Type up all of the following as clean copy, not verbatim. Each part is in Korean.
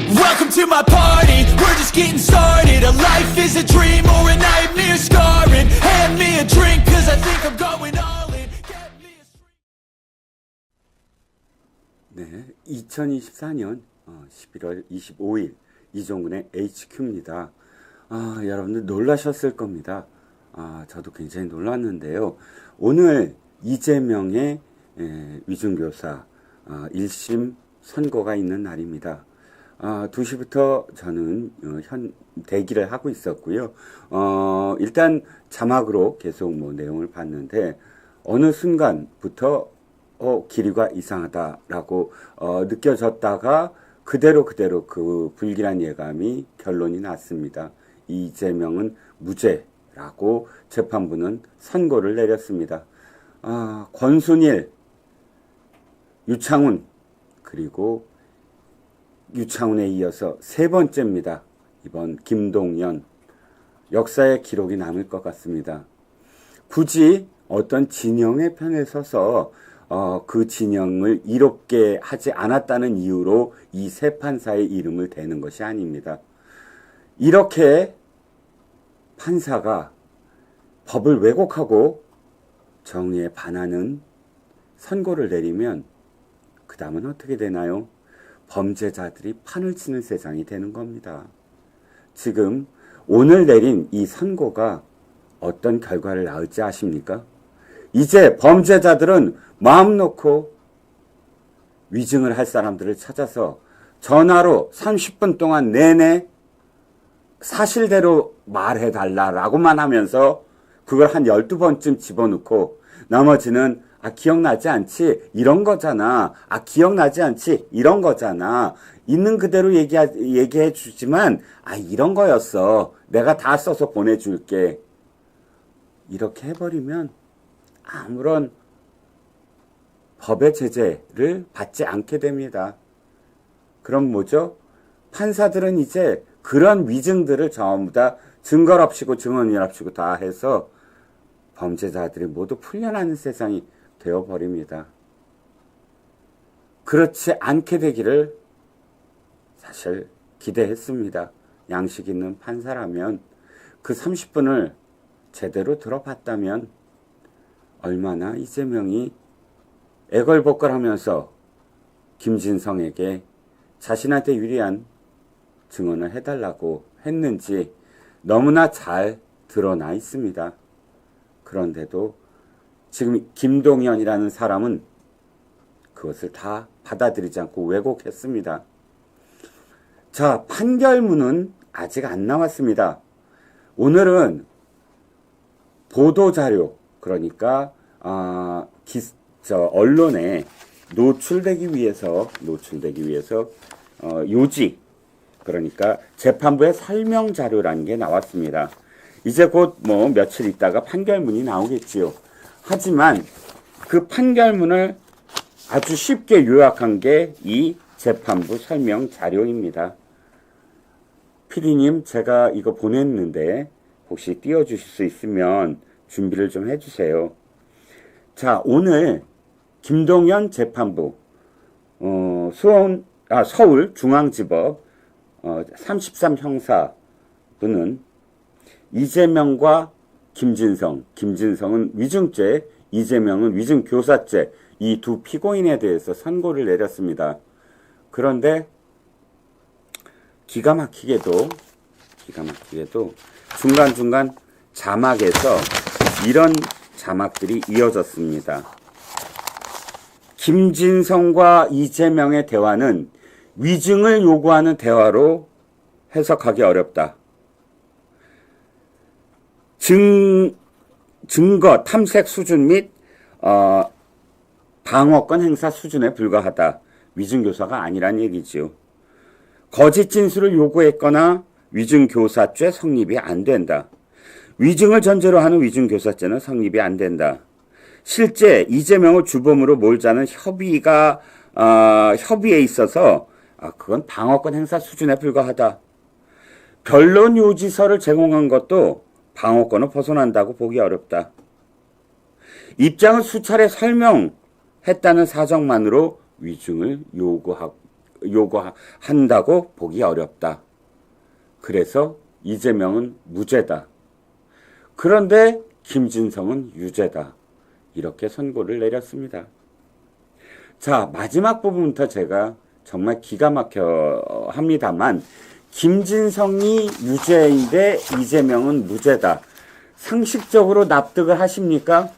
Welcome to my party, we're just getting started. A life is a dream or a nightmare scarring. Hand me a drink cause I think I'm going all in. Get me a 네, 2024년 11월 25일 이종근의 HQ입니다. 여러분들 놀라셨을 겁니다. 저도 굉장히 놀랐는데요. 오늘 이재명의 위중교사 1심 선고가 있는 날입니다. 2시부터 저는 대기를 하고 있었고요. 일단 자막으로 계속 내용을 봤는데 어느 순간부터 길이가 이상하다라고 느껴졌다가 그대로 그 불길한 예감이 결론이 났습니다. 이재명은 무죄라고 재판부는 선고를 내렸습니다. 권순일, 유창훈, 그리고 유창훈에 이어서 세 번째입니다. 이번 김동연. 역사의 기록이 남을 것 같습니다. 굳이 어떤 진영의 편에 서서 그 진영을 이롭게 하지 않았다는 이유로 이 세 판사의 이름을 대는 것이 아닙니다. 이렇게 판사가 법을 왜곡하고 정의에 반하는 선고를 내리면 그 다음은 어떻게 되나요? 범죄자들이 판을 치는 세상이 되는 겁니다. 지금 오늘 내린 이 선고가 어떤 결과를 낳을지 아십니까? 이제 범죄자들은 마음 놓고 위증을 할 사람들을 찾아서 전화로 30분 동안 내내 사실대로 말해달라라고만 하면서 그걸 한 12번쯤 집어넣고 나머지는 기억나지 않지? 이런 거잖아. 기억나지 않지? 이런 거잖아. 있는 그대로 얘기해 주지만 이런 거였어. 내가 다 써서 보내줄게. 이렇게 해버리면 아무런 법의 제재를 받지 않게 됩니다. 그럼 뭐죠? 판사들은 이제 그런 위증들을 전부 다 증거랍시고 증언이랍시고 다 해서 범죄자들이 모두 풀려나는 세상이 되어버립니다. 그렇지 않게 되기를 사실 기대했습니다. 양식 있는 판사라면 그 30분을 제대로 들어봤다면 얼마나 이재명이 애걸복걸하면서 김진성에게 자신한테 유리한 증언을 해달라고 했는지 너무나 잘 드러나 있습니다. 그런데도 지금 김동연이라는 사람은 그것을 다 받아들이지 않고 왜곡했습니다. 자, 판결문은 아직 안 나왔습니다. 오늘은 보도자료, 그러니까 언론에 노출되기 위해서 요지, 그러니까 재판부의 설명 자료라는 게 나왔습니다. 이제 곧 며칠 있다가 판결문이 나오겠지요. 하지만 그 판결문을 아주 쉽게 요약한 게 이 재판부 설명 자료입니다. PD님, 제가 이거 보냈는데 혹시 띄워주실 수 있으면 준비를 좀 해주세요. 자, 오늘 김동연 재판부 서울중앙지법 33형사부는 이재명과 김진성은 위증죄, 이재명은 위증교사죄, 이 두 피고인에 대해서 선고를 내렸습니다. 그런데 기가 막히게도 중간중간 자막에서 이런 자막들이 이어졌습니다. 김진성과 이재명의 대화는 위증을 요구하는 대화로 해석하기 어렵다. 증거 탐색 수준 및 방어권 행사 수준에 불과하다. 위증교사가 아니란 얘기지요. 거짓 진술을 요구했거나 위증교사죄 성립이 안 된다. 위증을 전제로 하는 위증교사죄는 성립이 안 된다. 실제 이재명을 주범으로 몰자는 협의에 있어서 그건 방어권 행사 수준에 불과하다. 변론 요지서를 제공한 것도 방어권을 벗어난다고 보기 어렵다. 입장을 수차례 설명했다는 사정만으로 위증을 요구한다고 보기 어렵다. 그래서 이재명은 무죄다. 그런데 김진성은 유죄다. 이렇게 선고를 내렸습니다. 자, 마지막 부분부터 제가 정말 기가 막혀 합니다만, 김진성이 유죄인데 이재명은 무죄다. 상식적으로 납득을 하십니까?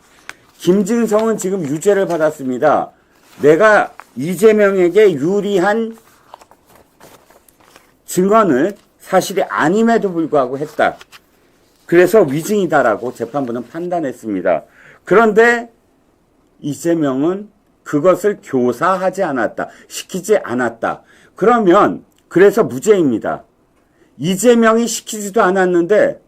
김진성은 지금 유죄를 받았습니다. 내가 이재명에게 유리한 증언을 사실이 아님에도 불구하고 했다. 그래서 위증이다라고 재판부는 판단했습니다. 그런데 이재명은 그것을 교사하지 않았다. 시키지 않았다. 그러면 그래서 무죄입니다. 이재명이 시키지도 않았는데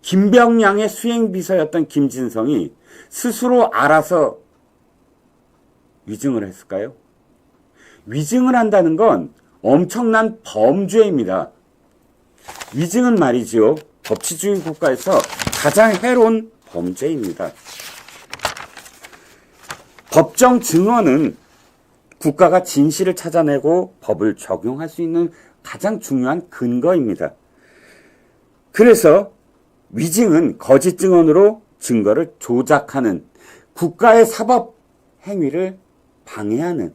김병량의 수행비서였던 김진성이 스스로 알아서 위증을 했을까요? 위증을 한다는 건 엄청난 범죄입니다. 위증은 말이지요, 법치주의 국가에서 가장 해로운 범죄입니다. 법정 증언은 국가가 진실을 찾아내고 법을 적용할 수 있는 가장 중요한 근거입니다. 그래서 위증은 거짓 증언으로 증거를 조작하는, 국가의 사법 행위를 방해하는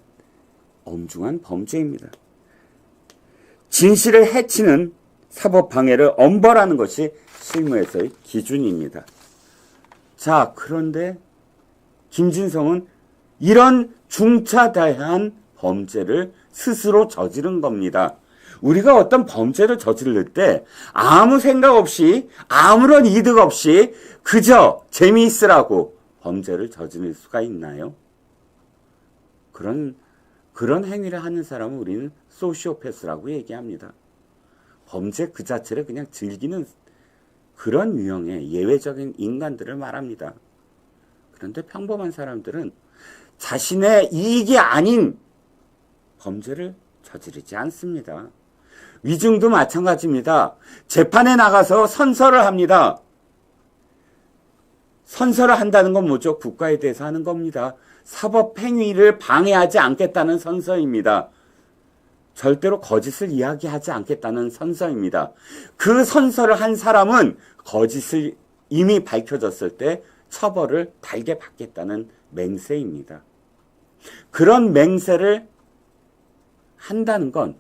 엄중한 범죄입니다. 진실을 해치는 사법 방해를 엄벌하는 것이 실무에서의 기준입니다. 자, 그런데 김진성은 이런 중차대한 범죄를 스스로 저지른 겁니다. 우리가 어떤 범죄를 저지를 때 아무 생각 없이, 아무런 이득 없이 그저 재미있으라고 범죄를 저지를 수가 있나요? 그런 행위를 하는 사람은 우리는 소시오패스라고 얘기합니다. 범죄 그 자체를 그냥 즐기는 그런 유형의 예외적인 인간들을 말합니다. 그런데 평범한 사람들은 자신의 이익이 아닌 범죄를 저지르지 않습니다. 위증도 마찬가지입니다. 재판에 나가서 선서를 합니다. 선서를 한다는 건 뭐죠? 국가에 대해서 하는 겁니다. 사법 행위를 방해하지 않겠다는 선서입니다. 절대로 거짓을 이야기하지 않겠다는 선서입니다. 그 선서를 한 사람은 거짓을 이미 밝혀졌을 때 처벌을 달게 받겠다는 맹세입니다. 그런 맹세를 한다는 건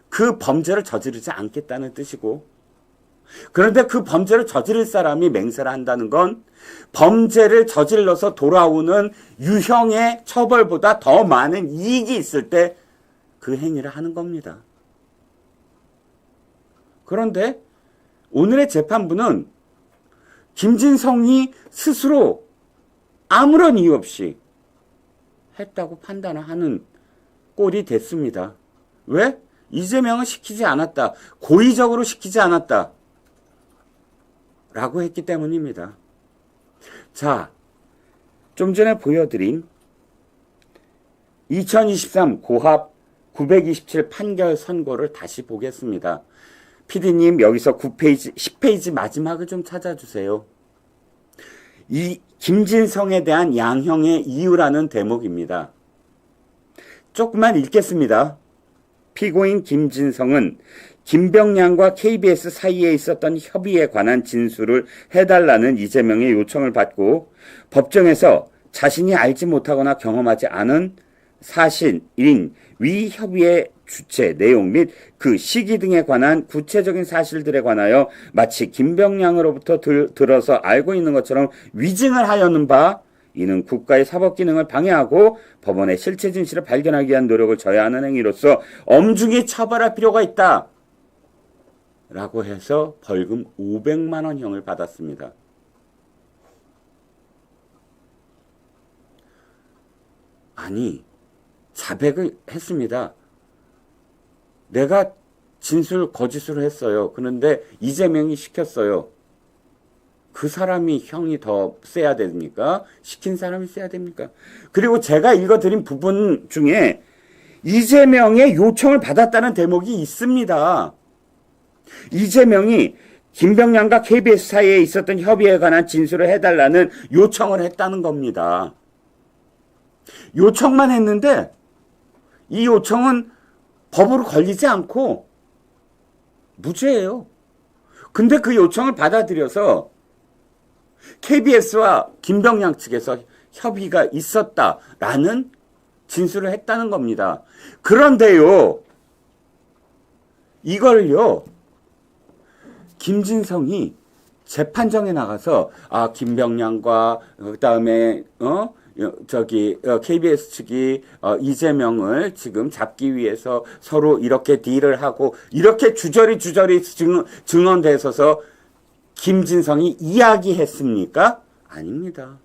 그 범죄를 저지르지 않겠다는 뜻이고, 그런데 그 범죄를 저지를 사람이 맹세를 한다는 건 범죄를 저질러서 돌아오는 유형의 처벌보다 더 많은 이익이 있을 때 그 행위를 하는 겁니다. 그런데 오늘의 재판부는 김진성이 스스로 아무런 이유 없이 했다고 판단을 하는 꼴이 됐습니다. 왜? 이재명은 시키지 않았다. 고의적으로 시키지 않았다. 라고 했기 때문입니다. 자, 좀 전에 보여드린 2023 고합 927 판결 선고를 다시 보겠습니다. PD님, 여기서 9페이지, 10페이지 마지막을 좀 찾아주세요. 이 김진성에 대한 양형의 이유라는 대목입니다. 조금만 읽겠습니다. 피고인 김진성은 김병량과 KBS 사이에 있었던 협의에 관한 진술을 해달라는 이재명의 요청을 받고 법정에서 자신이 알지 못하거나 경험하지 않은 사실인 위 협의의 주체, 내용 및 그 시기 등에 관한 구체적인 사실들에 관하여 마치 김병량으로부터 들어서 알고 있는 것처럼 위증을 하였는 바, 이는 국가의 사법 기능을 방해하고 법원의 실체 진실을 발견하기 위한 노력을 저해하는 행위로서 엄중히 처벌할 필요가 있다. 라고 해서 벌금 500만 원형을 받았습니다. 아니, 자백을 했습니다. 내가 진술 거짓으로 했어요. 그런데 이재명이 시켰어요. 그 사람이 형이 더 세야 됩니까? 시킨 사람이 세야 됩니까? 그리고 제가 읽어드린 부분 중에 이재명의 요청을 받았다는 대목이 있습니다. 이재명이 김병량과 KBS 사이에 있었던 협의에 관한 진술을 해달라는 요청을 했다는 겁니다. 요청만 했는데 이 요청은 법으로 걸리지 않고 무죄예요. 근데 그 요청을 받아들여서 KBS와 김병량 측에서 협의가 있었다라는 진술을 했다는 겁니다. 그런데요, 이걸요, 김진성이 재판정에 나가서 김병량과 그다음에 KBS 측이 이재명을 지금 잡기 위해서 서로 이렇게 딜을 하고 이렇게 주저리 증언돼 있어서 김진성이 이야기했습니까? 아닙니다.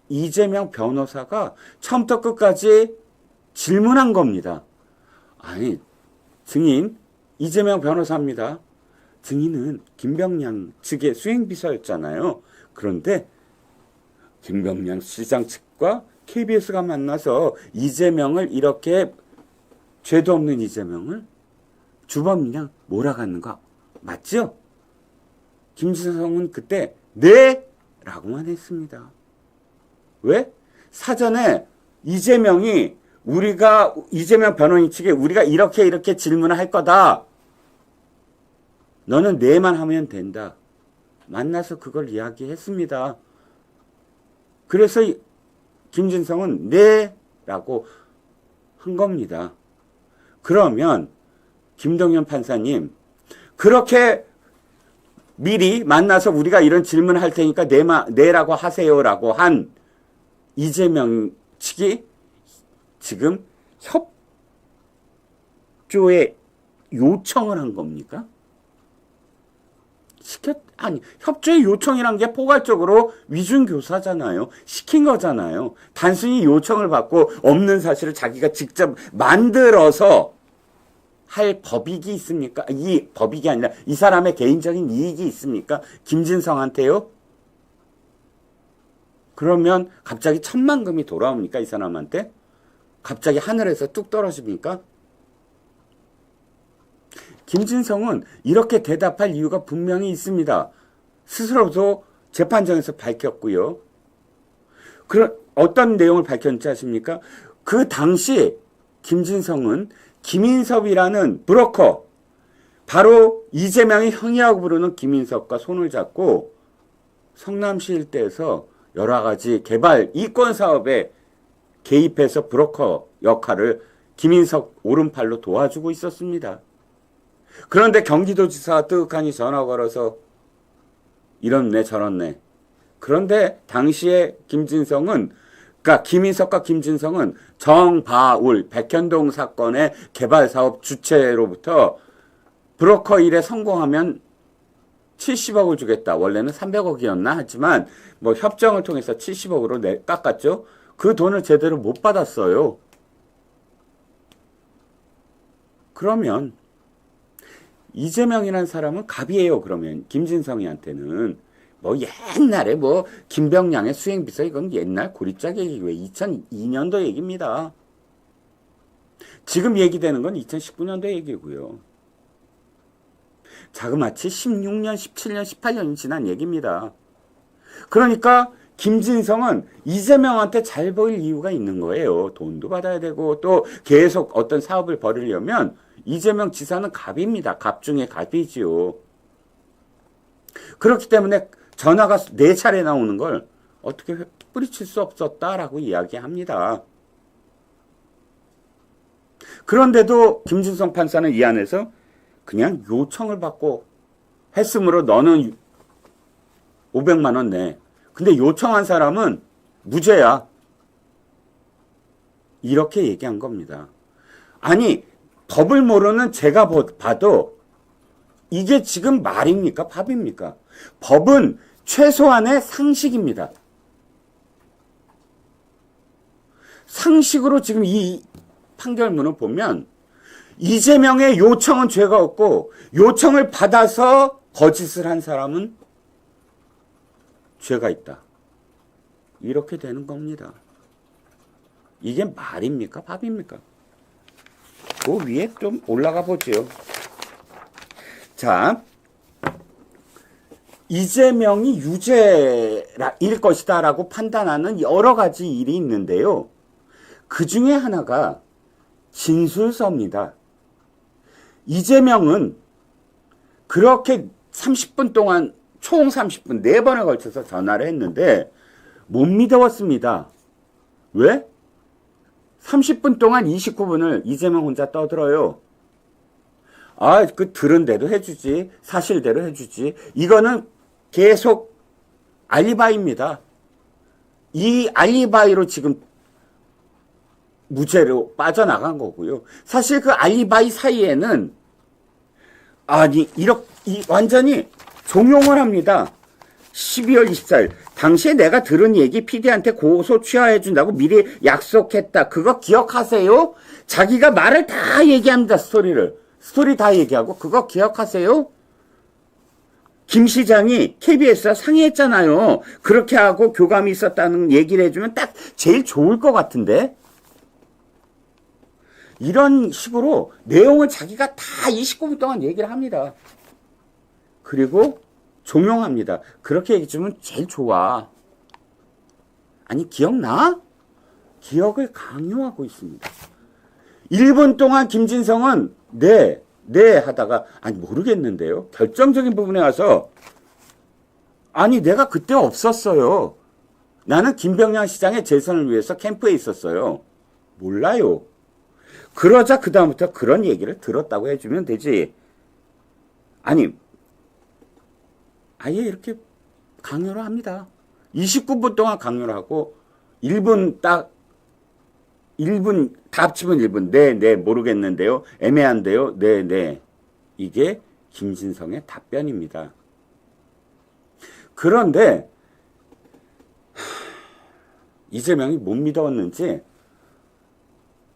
이재명 변호사가 처음부터 끝까지 질문한 겁니다. 아니, 증인 이재명 변호사입니다. 증인은 김병량 측의 수행비서였잖아요. 그런데 김병량 시장 측과 KBS가 만나서 이재명을 이렇게 죄도 없는 이재명을 주범이냐 몰아가는 거 맞죠? 김진성은 그때 네! 라고만 했습니다. 왜? 사전에 이재명 변호인 측에 우리가 이렇게 질문을 할 거다. 너는 네만 하면 된다. 만나서 그걸 이야기했습니다. 그래서 김진성은 네라고 한 겁니다. 그러면 김동연 판사님, 그렇게 미리 만나서 우리가 이런 질문을 할 테니까 네라고 하세요라고 한 이재명 측이 지금 협조의 요청을 한 겁니까? 협조의 요청이란 게 포괄적으로 위준교사잖아요. 시킨 거잖아요. 단순히 요청을 받고 없는 사실을 자기가 직접 만들어서 할 법익이 있습니까? 이 법익이 아니라 이 사람의 개인적인 이익이 있습니까? 김진성한테요? 그러면 갑자기 천만금이 돌아옵니까? 이 사람한테? 갑자기 하늘에서 뚝 떨어집니까? 김진성은 이렇게 대답할 이유가 분명히 있습니다. 스스로도 재판정에서 밝혔고요. 어떤 내용을 밝혔는지 아십니까? 그 당시 김진성은 김인섭이라는 브로커, 바로 이재명이 형이라고 부르는 김인섭과 손을 잡고 성남시 일대에서 여러 가지 개발 이권 사업에 개입해서 브로커 역할을 김인섭 오른팔로 도와주고 있었습니다. 그런데 경기도지사가 뜨악하니 전화 걸어서 이렇네 저렇네. 그런데 당시에 그러니까 김인석과 김진성은 정바울 백현동 사건의 개발사업 주체로부터 브로커 일에 성공하면 70억을 주겠다. 원래는 300억이었나 하지만 뭐 협정을 통해서 70억으로 깎았죠. 그 돈을 제대로 못 받았어요. 그러면 이재명이라는 사람은 갑이에요. 그러면 김진성이한테는 뭐 옛날에 뭐 김병량의 수행비서 이건 옛날 고리짝 얘기고 2002년도 얘기입니다. 지금 얘기되는 건 2019년도 얘기고요. 자그마치 16년, 17년, 18년이 지난 얘기입니다. 그러니까 김진성은 이재명한테 잘 보일 이유가 있는 거예요. 돈도 받아야 되고 또 계속 어떤 사업을 벌이려면 이재명 지사는 갑입니다. 갑 중에 갑이지요. 그렇기 때문에 전화가 4차례 나오는 걸 어떻게 뿌리칠 수 없었다라고 이야기합니다. 그런데도 김진성 판사는 이 안에서 그냥 요청을 받고 했으므로 너는 500만 원 내. 근데 요청한 사람은 무죄야. 이렇게 얘기한 겁니다. 아니, 법을 모르는 제가 봐도 이게 지금 말입니까? 밥입니까? 법은 최소한의 상식입니다. 상식으로 지금 이 판결문을 보면 이재명의 요청은 죄가 없고 요청을 받아서 거짓을 한 사람은 죄가 있다. 이렇게 되는 겁니다. 이게 말입니까? 밥입니까? 그 위에 좀 올라가 보죠. 자, 이재명이 유죄일 것이다 라고 판단하는 여러 가지 일이 있는데요. 그 중에 하나가 진술서입니다. 이재명은 그렇게 30분 동안 총 30분 4번에 걸쳐서 전화를 했는데 못 믿어왔습니다. 왜? 30분 동안 29분을 이재명 혼자 떠들어요. 아, 그 들은 대로 해주지. 사실대로 해주지. 이거는 계속 알리바이입니다. 이 알리바이로 지금 무죄로 빠져나간 거고요. 사실 그 알리바이 사이에는 아니 완전히 종용을 합니다. 12월 24일 당시에 내가 들은 얘기 PD한테 고소 취하해준다고 미리 약속했다. 그거 기억하세요? 자기가 말을 다 얘기합니다. 스토리 다 얘기하고 그거 기억하세요? 김 시장이 KBS와 상의했잖아요. 그렇게 하고 교감이 있었다는 얘기를 해주면 딱 제일 좋을 것 같은데 이런 식으로 내용을 자기가 다 29분 동안 얘기를 합니다. 그리고 종용합니다. 그렇게 얘기해주면 제일 좋아. 아니 기억나? 기억을 강요하고 있습니다. 1분 동안 김진성은 네 하다가 아니 모르겠는데요. 결정적인 부분에 와서 아니 내가 그때 없었어요. 나는 김병양 시장의 재선을 위해서 캠프에 있었어요. 몰라요. 그러자 그 다음부터 그런 얘기를 들었다고 해주면 되지. 아니 아예 이렇게 강요를 합니다. 29분 동안 강요를 하고 1분 다 합치면 1분. 네, 모르겠는데요. 애매한데요. 네. 이게 김진성의 답변입니다. 그런데 이재명이 못 믿었는지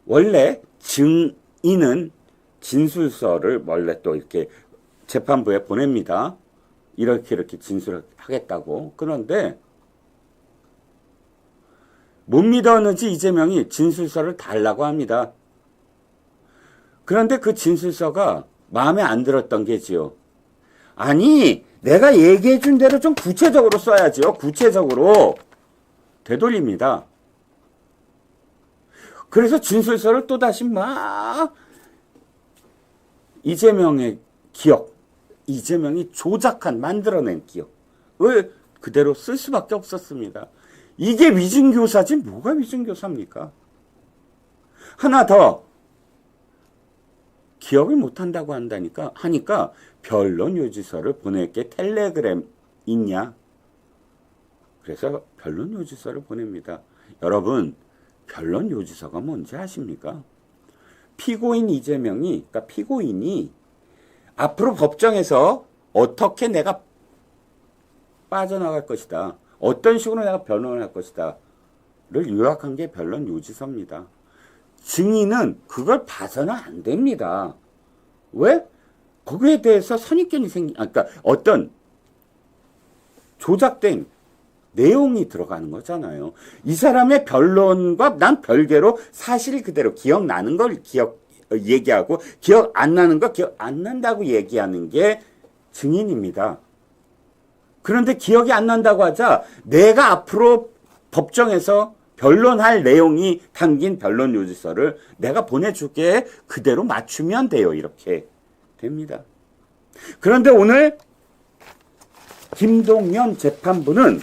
원래 증인은 진술서를 원래 또 이렇게 재판부에 보냅니다. 이렇게 진술하겠다고. 그런데 못 믿었는지 이재명이 진술서를 달라고 합니다. 그런데 그 진술서가 마음에 안 들었던 게지요. 아니 내가 얘기해 준 대로 좀 구체적으로 써야지요. 구체적으로. 되돌립니다. 그래서 진술서를 또다시 막 이재명의 기억, 이재명이 만들어낸 기억을 그대로 쓸 수밖에 없었습니다. 이게 위증교사지 뭐가 위증교사입니까? 하나 더 기억을 못한다고 하니까 변론 요지서를 보낼게 텔레그램 있냐? 그래서 변론 요지서를 보냅니다. 여러분 변론 요지서가 뭔지 아십니까? 피고인 이재명이 그러니까 피고인이 앞으로 법정에서 어떻게 내가 빠져나갈 것이다. 어떤 식으로 내가 변론을 할 것이다. 를 요약한 게 변론 요지서입니다. 증인은 그걸 봐서는 안 됩니다. 왜? 거기에 대해서 선입견이 그러니까 어떤 조작된 내용이 들어가는 거잖아요. 이 사람의 변론과 난 별개로 사실 그대로 기억나는 걸 얘기하고 기억 안 나는 거 기억 안 난다고 얘기하는 게 증인입니다. 그런데 기억이 안 난다고 하자 내가 앞으로 법정에서 변론할 내용이 담긴 변론 요지서를 내가 보내줄게 그대로 맞추면 돼요. 이렇게 됩니다. 그런데 오늘 김동연 재판부는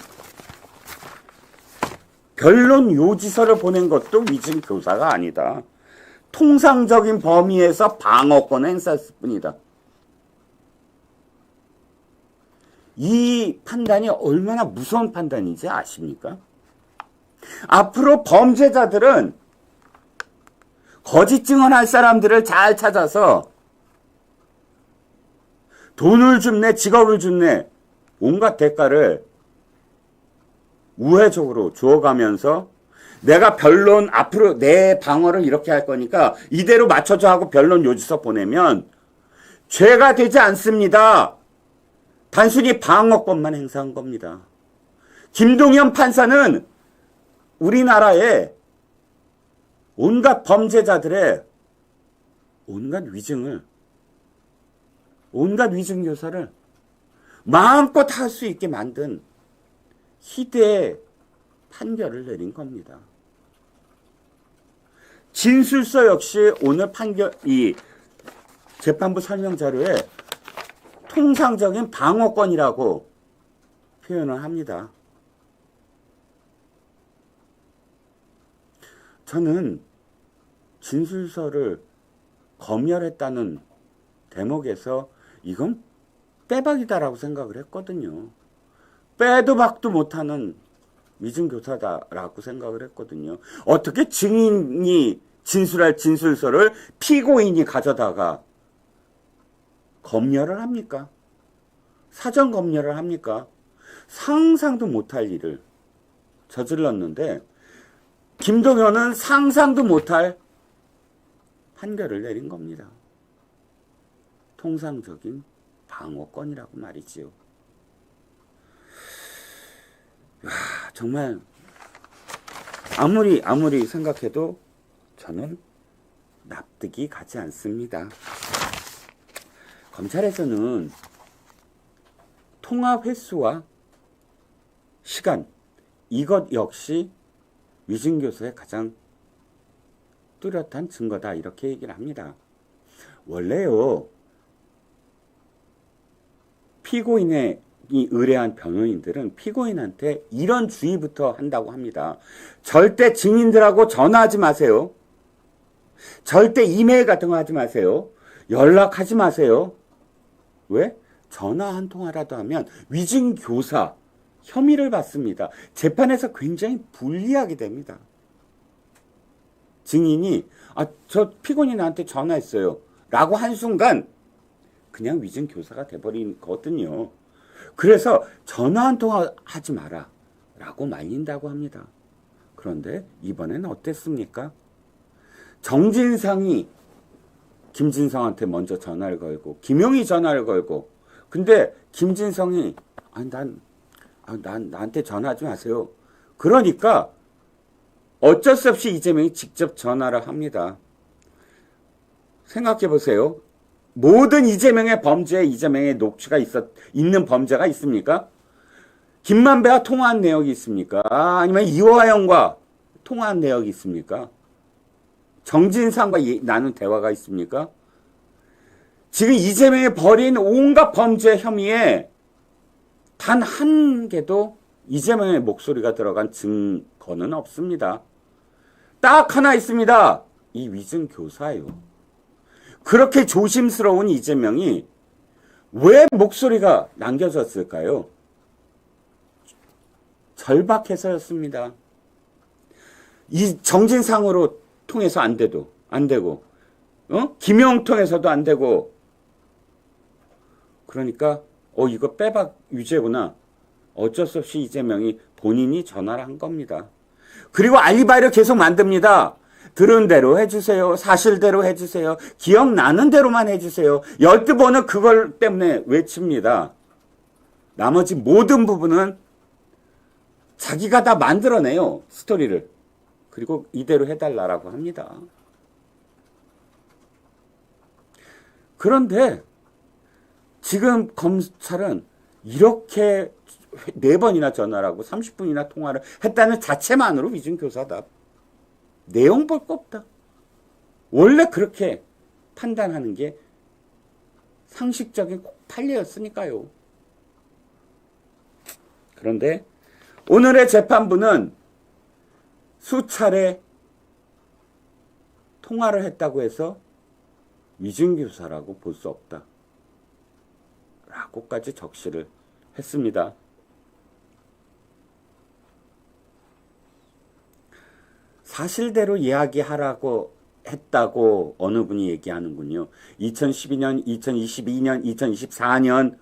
변론 요지서를 보낸 것도 위증 교사가 아니다. 통상적인 범위에서 방어권을 행사했을 뿐이다. 이 판단이 얼마나 무서운 판단인지 아십니까? 앞으로 범죄자들은 거짓 증언할 사람들을 잘 찾아서 돈을 줍네, 직업을 줍네, 온갖 대가를 우회적으로 주어가면서 내가 변론 앞으로 내 방어를 이렇게 할 거니까 이대로 맞춰줘 하고 변론 요지서 보내면 죄가 되지 않습니다. 단순히 방어권만 행사한 겁니다. 김동연 판사는 우리나라의 온갖 범죄자들의 온갖 위증 교사를 마음껏 할 수 있게 만든 희대의 판결을 내린 겁니다. 진술서 역시 오늘 이 재판부 설명 자료에 통상적인 방어권이라고 표현을 합니다. 저는 진술서를 검열했다는 대목에서 이건 빼박이다라고 생각을 했거든요. 빼도 박도 못하는 위증교사다라고 생각을 했거든요. 어떻게 증인이 진술할 진술서를 피고인이 가져다가 검열을 합니까? 사전 검열을 합니까? 상상도 못할 일을 저질렀는데 김동현은 상상도 못할 판결을 내린 겁니다. 통상적인 방어권이라고 말이지요. 와, 정말 아무리 생각해도 저는 납득이 가지 않습니다. 검찰에서는 통화 횟수와 시간, 이것 역시 위증교사의 가장 뚜렷한 증거다 이렇게 얘기를 합니다. 원래요, 피고인이 의뢰한 변호인들은 피고인한테 이런 주의부터 한다고 합니다. 절대 증인들하고 전화하지 마세요. 절대 이메일 같은 거 하지 마세요. 연락하지 마세요. 왜? 전화 한 통화라도 하면 위증교사 혐의를 받습니다. 재판에서 굉장히 불리하게 됩니다. 증인이 저 피고인이 나한테 전화했어요 라고 한 순간 그냥 위증교사가 돼버린 거거든요. 그래서 전화 한 통화 하지 마라 라고 말린다고 합니다. 그런데 이번엔 어땠습니까? 정진상이 김진성한테 먼저 전화를 걸고 김용이 전화를 걸고, 근데 김진성이 나한테 전화하지 마세요. 그러니까 어쩔 수 없이 이재명이 직접 전화를 합니다. 생각해 보세요. 모든 이재명의 범죄에 이재명의 녹취가 있는 범죄가 있습니까? 김만배와 통화한 내역이 있습니까? 아니면 이화영과 통화한 내역이 있습니까? 정진상과 나눈 대화가 있습니까? 지금 이재명이 벌인 온갖 범죄 혐의에 단 한 개도 이재명의 목소리가 들어간 증거는 없습니다. 딱 하나 있습니다. 이 위증교사예요. 그렇게 조심스러운 이재명이 왜 목소리가 남겨졌을까요? 절박해서였습니다. 이 정진상으로 통해서 안 되고, 김영 통해서도 안 되고, 그러니까 이거 빼박 유죄구나. 어쩔 수 없이 이재명이 본인이 전화를 한 겁니다. 그리고 알리바이를 계속 만듭니다. 들은 대로 해주세요. 사실대로 해주세요. 기억나는 대로만 해주세요. 12번은 그걸 때문에 외칩니다. 나머지 모든 부분은 자기가 다 만들어내요. 스토리를. 그리고 이대로 해달라고 합니다. 그런데 지금 검찰은 이렇게 4번이나 전화를 하고 30분이나 통화를 했다는 자체만으로 위증교사다. 내용 볼 거 없다. 원래 그렇게 판단하는 게 상식적인 판례였으니까요. 그런데 오늘의 재판부는 수차례 통화를 했다고 해서 위증교사라고 볼 수 없다 라고까지 적시를 했습니다. 사실대로 이야기하라고 했다고 어느 분이 얘기하는군요. 2012년, 2022년, 2024년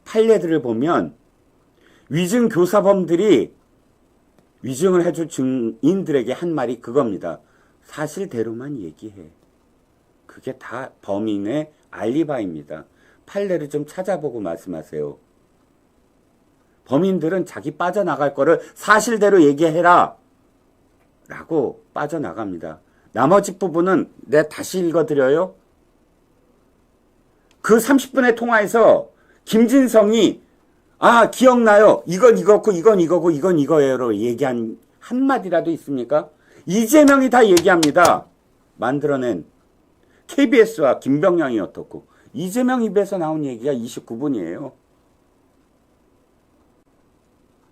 판례들을 보면 위증교사범들이 위증을 해줄 증인들에게 한 말이 그겁니다. 사실대로만 얘기해. 그게 다 범인의 알리바이입니다. 판례를 좀 찾아보고 말씀하세요. 범인들은 자기 빠져나갈 거를 사실대로 얘기해라 라고 빠져나갑니다. 나머지 부분은 내가 다시 읽어드려요. 그 30분의 통화에서 김진성이 기억나요. 이건 이거고 이건 이거고 이건 이거예요로 얘기한 한마디라도 있습니까? 이재명이 다 얘기합니다. 만들어낸 KBS와 김병량이 어떻고, 이재명 입에서 나온 얘기가 29분이에요.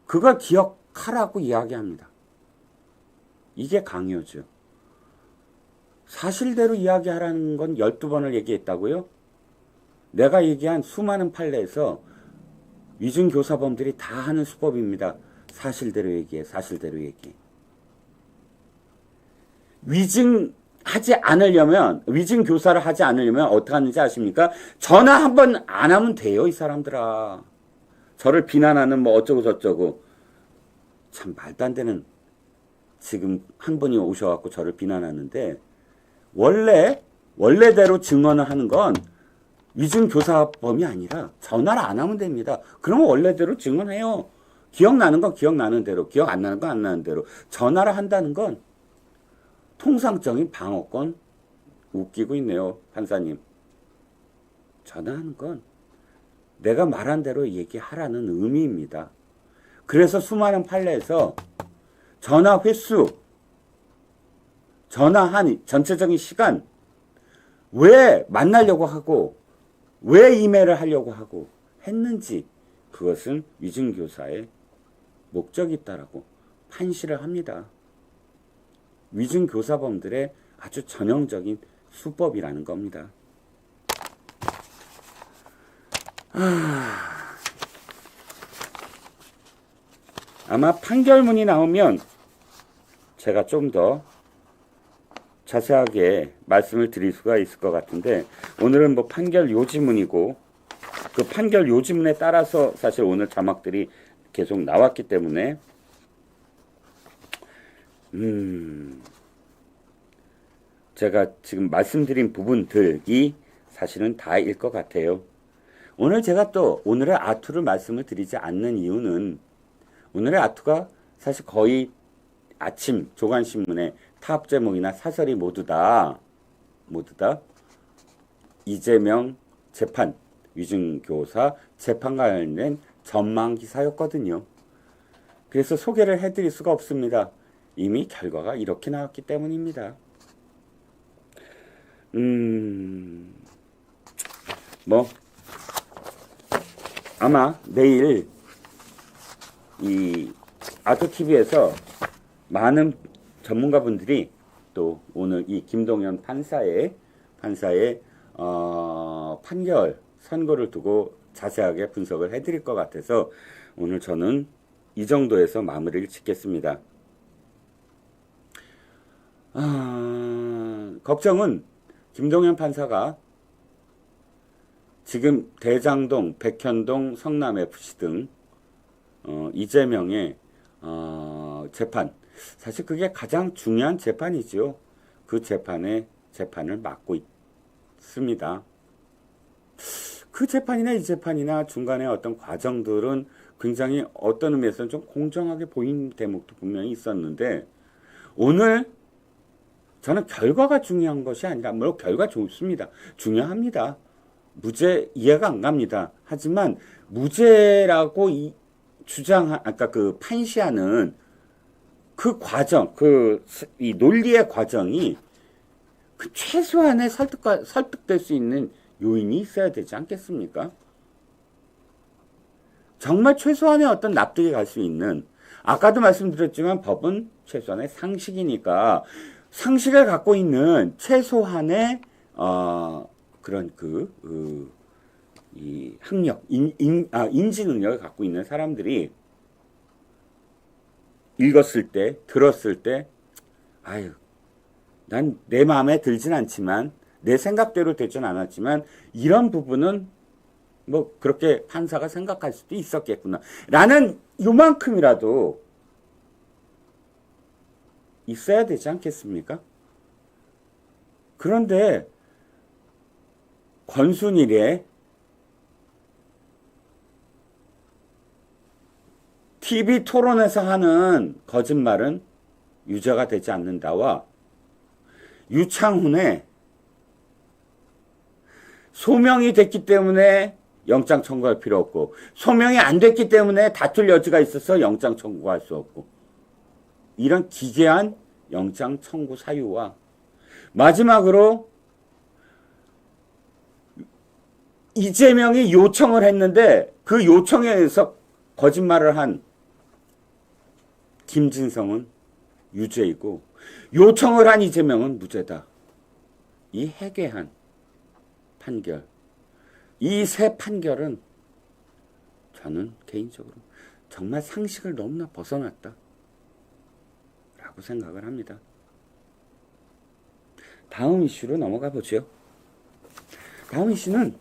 그걸 기억하라고 이야기합니다. 이게 강요죠. 사실대로 이야기하라는 건 12번을 얘기했다고요? 내가 얘기한 수많은 판례에서 위증교사범들이 다 하는 수법입니다. 사실대로 얘기해, 사실대로 얘기해. 위증교사를 하지 않으려면 어떻게 하는지 아십니까? 전화 한 번 안 하면 돼요, 이 사람들아. 저를 비난하는 뭐 어쩌고 저쩌고. 참 말도 안 되는, 지금 한 분이 오셔갖고 저를 비난하는데, 원래대로 증언을 하는 건 위증교사범이 아니라 전화를 안 하면 됩니다. 그러면 원래대로 증언해요. 기억나는 건 기억나는 대로, 기억 안 나는 건 안 나는 대로. 전화를 한다는 건 통상적인 방어권. 웃기고 있네요, 판사님. 전화하는 건 내가 말한 대로 얘기하라는 의미입니다. 그래서 수많은 판례에서 전화 횟수, 전화한 전체적인 시간, 왜 만나려고 하고 왜 이메일을 하려고 하고 했는지, 그것은 위증교사의 목적이 있다라고 판시를 합니다. 위증교사범들의 아주 전형적인 수법이라는 겁니다. 아마 판결문이 나오면 제가 좀 더 자세하게 말씀을 드릴 수가 있을 것 같은데, 오늘은 뭐 판결 요지문이고, 그 판결 요지문에 따라서 사실 오늘 자막들이 계속 나왔기 때문에 제가 지금 말씀드린 부분들이 사실은 다일 것 같아요. 오늘 제가 또 오늘의 아투를 말씀을 드리지 않는 이유는, 오늘의 아투가 사실 거의 아침 조간신문의 탑 제목이나 사설이 모두 다 이재명 재판, 위증교사 재판과 관련된 전망 기사였거든요. 그래서 소개를 해드릴 수가 없습니다. 이미 결과가 이렇게 나왔기 때문입니다. 아마 내일 이 아토TV에서 많은 전문가분들이 또 오늘 이 김동연 판사의 판결 선고를 두고 자세하게 분석을 해드릴 것 같아서 오늘 저는 이 정도에서 마무리를 짓겠습니다. 걱정은 김동연 판사가 지금 대장동, 백현동, 성남FC 등 이재명의 재판, 사실 그게 가장 중요한 재판이죠. 그 재판을 맡고 있습니다. 그 재판이나 이 재판이나 중간에 어떤 과정들은 굉장히 어떤 의미에서는 좀 공정하게 보인 대목도 분명히 있었는데, 오늘 저는 결과가 중요한 것이 아니라, 물론 결과 좋습니다. 중요합니다. 무죄 이해가 안 갑니다. 하지만 무죄라고 아까 그 판시하는 그 과정, 이 논리의 과정이 그 최소한의 설득될 수 있는 요인이 있어야 되지 않겠습니까? 정말 최소한의 어떤 납득이 갈 수 있는, 아까도 말씀드렸지만 법은 최소한의 상식이니까 상식을 갖고 있는 최소한의 그런 이 학력, 인지 능력을 갖고 있는 사람들이 읽었을 때, 들었을 때, 난 내 마음에 들진 않지만, 내 생각대로 되진 않았지만, 이런 부분은 뭐 그렇게 판사가 생각할 수도 있었겠구나 라는 요만큼이라도 있어야 되지 않겠습니까? 그런데 권순일의 TV 토론에서 하는 거짓말은 유죄가 되지 않는다와, 유창훈의 소명이 됐기 때문에 영장 청구할 필요 없고, 소명이 안 됐기 때문에 다툴 여지가 있어서 영장 청구할 수 없고, 이런 기괴한 영장 청구 사유와 마지막으로 이재명이 요청을 했는데 그 요청에 의해서 거짓말을 한 김진성은 유죄이고 요청을 한 이재명은 무죄다. 이 해괴한 판결, 이 세 판결은 저는 개인적으로 정말 상식을 너무나 벗어났다 라고 생각을 합니다. 다음 이슈로 넘어가 보죠. 다음 이슈는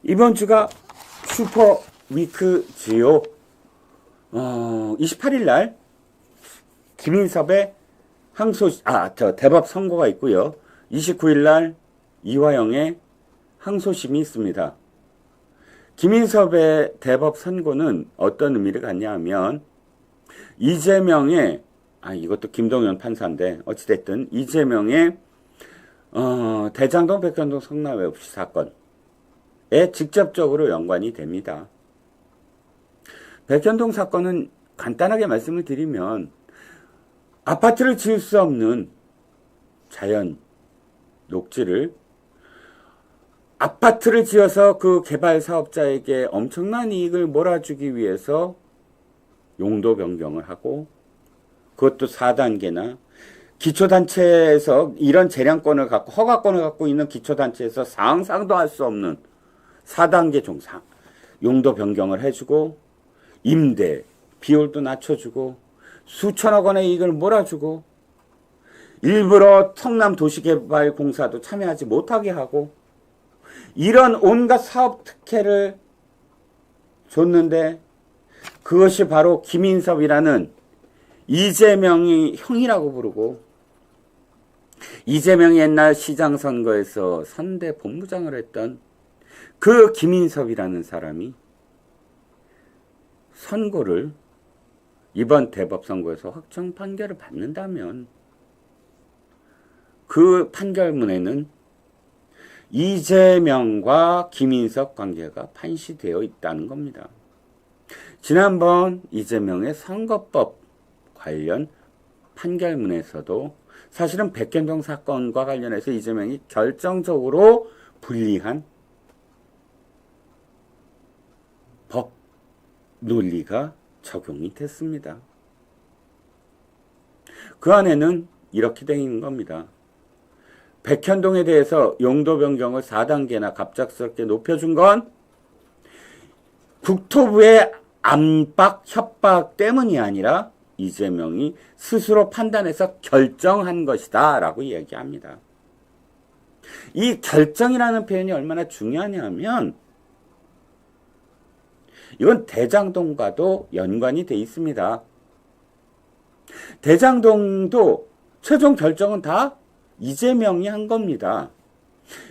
이번 주가 슈퍼 위크지요. 28일 날 김인섭의 대법 선고가 있고요. 29일 날 이화영의 항소심이 있습니다. 김인섭의 대법 선고는 어떤 의미를 갖냐 하면 이재명의 이것도 김동연 판사인데 어찌됐든 이재명의 대장동 백현동 성남FC 사건에 직접적으로 연관이 됩니다. 백현동 사건은 간단하게 말씀을 드리면 아파트를 지을 수 없는 자연 녹지를 아파트를 지어서 그 개발 사업자에게 엄청난 이익을 몰아주기 위해서 용도 변경을 하고 그것도 4단계나 기초단체에서 이런 재량권을 갖고 허가권을 갖고 있는 기초단체에서 상상도 할 수 없는 4단계 종상 용도 변경을 해주고 임대 비율도 낮춰주고 수천억 원의 이익을 몰아주고 일부러 성남도시개발공사도 참여하지 못하게 하고 이런 온갖 사업 특혜를 줬는데 그것이 바로 김인섭이라는 이재명이 형이라고 부르고 이재명이 옛날 시장 선거에서 선대 본부장을 했던 그 김인섭이라는 사람이 선고를 이번 대법 선고에서 확정 판결을 받는다면 그 판결문에는 이재명과 김인섭 관계가 판시되어 있다는 겁니다. 지난번 이재명의 선거법 관련 판결문에서도 사실은 백현동 사건과 관련해서 이재명이 결정적으로 불리한 법 논리가 적용이 됐습니다. 그 안에는 이렇게 되어 있는 겁니다. 백현동에 대해서 용도 변경을 4단계나 갑작스럽게 높여준 건 국토부의 압박, 협박 때문이 아니라 이재명이 스스로 판단해서 결정한 것이다 라고 이야기합니다. 이 결정이라는 표현이 얼마나 중요하냐 하면 이건 대장동과도 연관이 돼 있습니다. 대장동도 최종 결정은 다 이재명이 한 겁니다.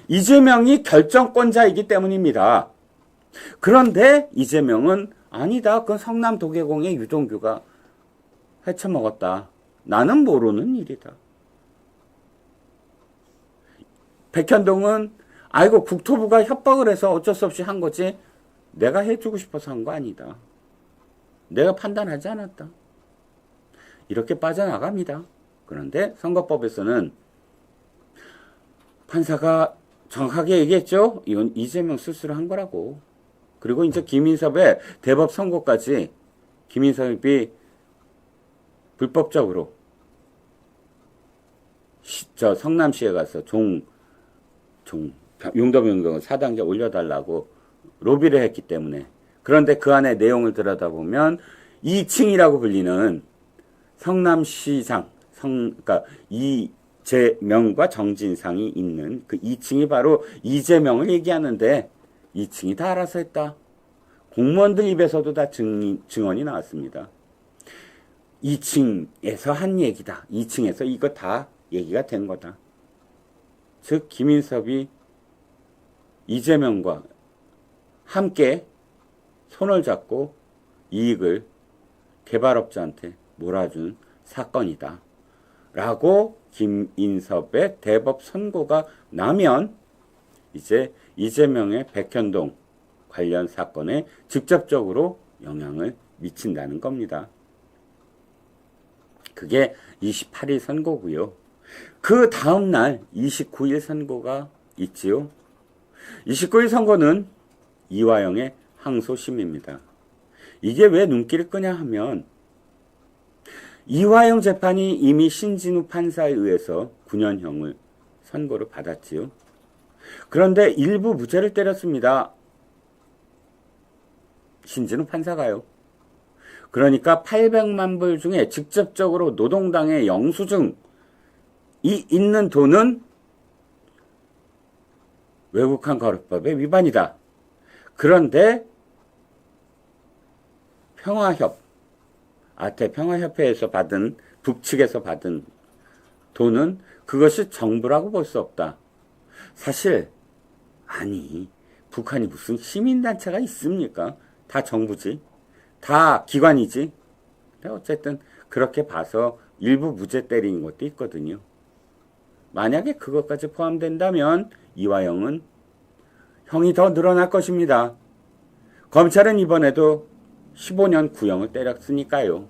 이재명이 결정권자이기 때문입니다. 그런데 이재명은 아니다. 그건 성남도계공의 유동규가 헤쳐먹었다. 나는 모르는 일이다. 백현동은 아이고 국토부가 협박을 해서 어쩔 수 없이 한 거지 내가 해주고 싶어서 한 거 아니다. 내가 판단하지 않았다. 이렇게 빠져나갑니다. 그런데 선거법에서는 판사가 정확하게 얘기했죠. 이건 이재명 스스로 한 거라고. 그리고 이제 김인섭의 대법 선고까지 김인섭이 불법적으로 성남시에 가서 용도 변경을 4단계 올려달라고 로비를 했기 때문에 그런데 그 안에 내용을 들여다보면 2층이라고 불리는 성남시장 그러니까 이재명과 정진상이 있는 그 2층이 바로 이재명을 얘기하는데 2층이 다 알아서 했다. 공무원들 입에서도 다 증언이 나왔습니다. 2층에서 한 얘기다. 2층에서 이거 다 얘기가 된 거다. 즉 김인섭이 이재명과 함께 손을 잡고 이익을 개발업자한테 몰아준 사건이다. 라고 김인섭의 대법 선고가 나면 이제 이재명의 백현동 관련 사건에 직접적으로 영향을 미친다는 겁니다. 그게 28일 선고고요. 그 다음날 29일 선고가 있지요. 29일 선고는 이화영의 항소심입니다. 이게 왜 눈길을 끄냐 하면 이화영 재판이 이미 신진우 판사에 의해서 9년형을 선고를 받았지요. 그런데 일부 무죄를 때렸습니다. 신진우 판사가요. 그러니까 800만 불 중에 직접적으로 노동당의 영수증이 있는 돈은 외국환 거래법의 위반이다. 그런데 아태평화협회에서 받은, 북측에서 받은 돈은 그것이 정부라고 볼 수 없다. 사실 아니, 북한이 무슨 시민단체가 있습니까? 다 정부지. 다 기관이지. 어쨌든 그렇게 봐서 일부 무죄 때리는 것도 있거든요. 만약에 그것까지 포함된다면 이화영은 형이 더 늘어날 것입니다. 검찰은 이번에도 15년 구형을 때렸으니까요.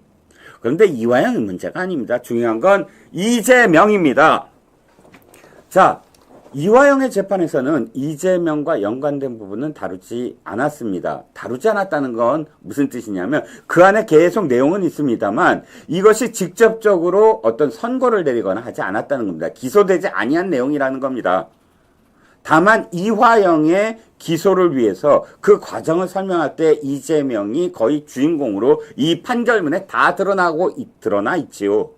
그런데 이화영이 문제가 아닙니다. 중요한 건 이재명입니다. 자, 이화영의 재판에서는 이재명과 연관된 부분은 다루지 않았습니다. 다루지 않았다는 건 무슨 뜻이냐면 그 안에 계속 내용은 있습니다만 이것이 직접적으로 어떤 선고를 내리거나 하지 않았다는 겁니다. 기소되지 아니한 내용이라는 겁니다. 다만 이화영의 기소를 위해서 그 과정을 설명할 때 이재명이 거의 주인공으로 이 판결문에 다 드러나 있지요.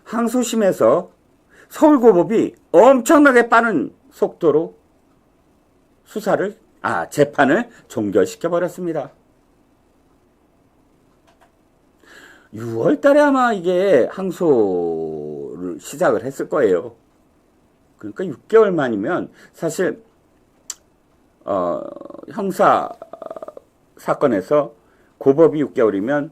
항소심에서 서울고법이 엄청나게 빠른 속도로 재판을 종결시켜버렸습니다. 6월 달에 아마 이게 항소를 시작을 했을 거예요. 그러니까 6개월 만이면 사실, 형사 사건에서 고법이 6개월이면,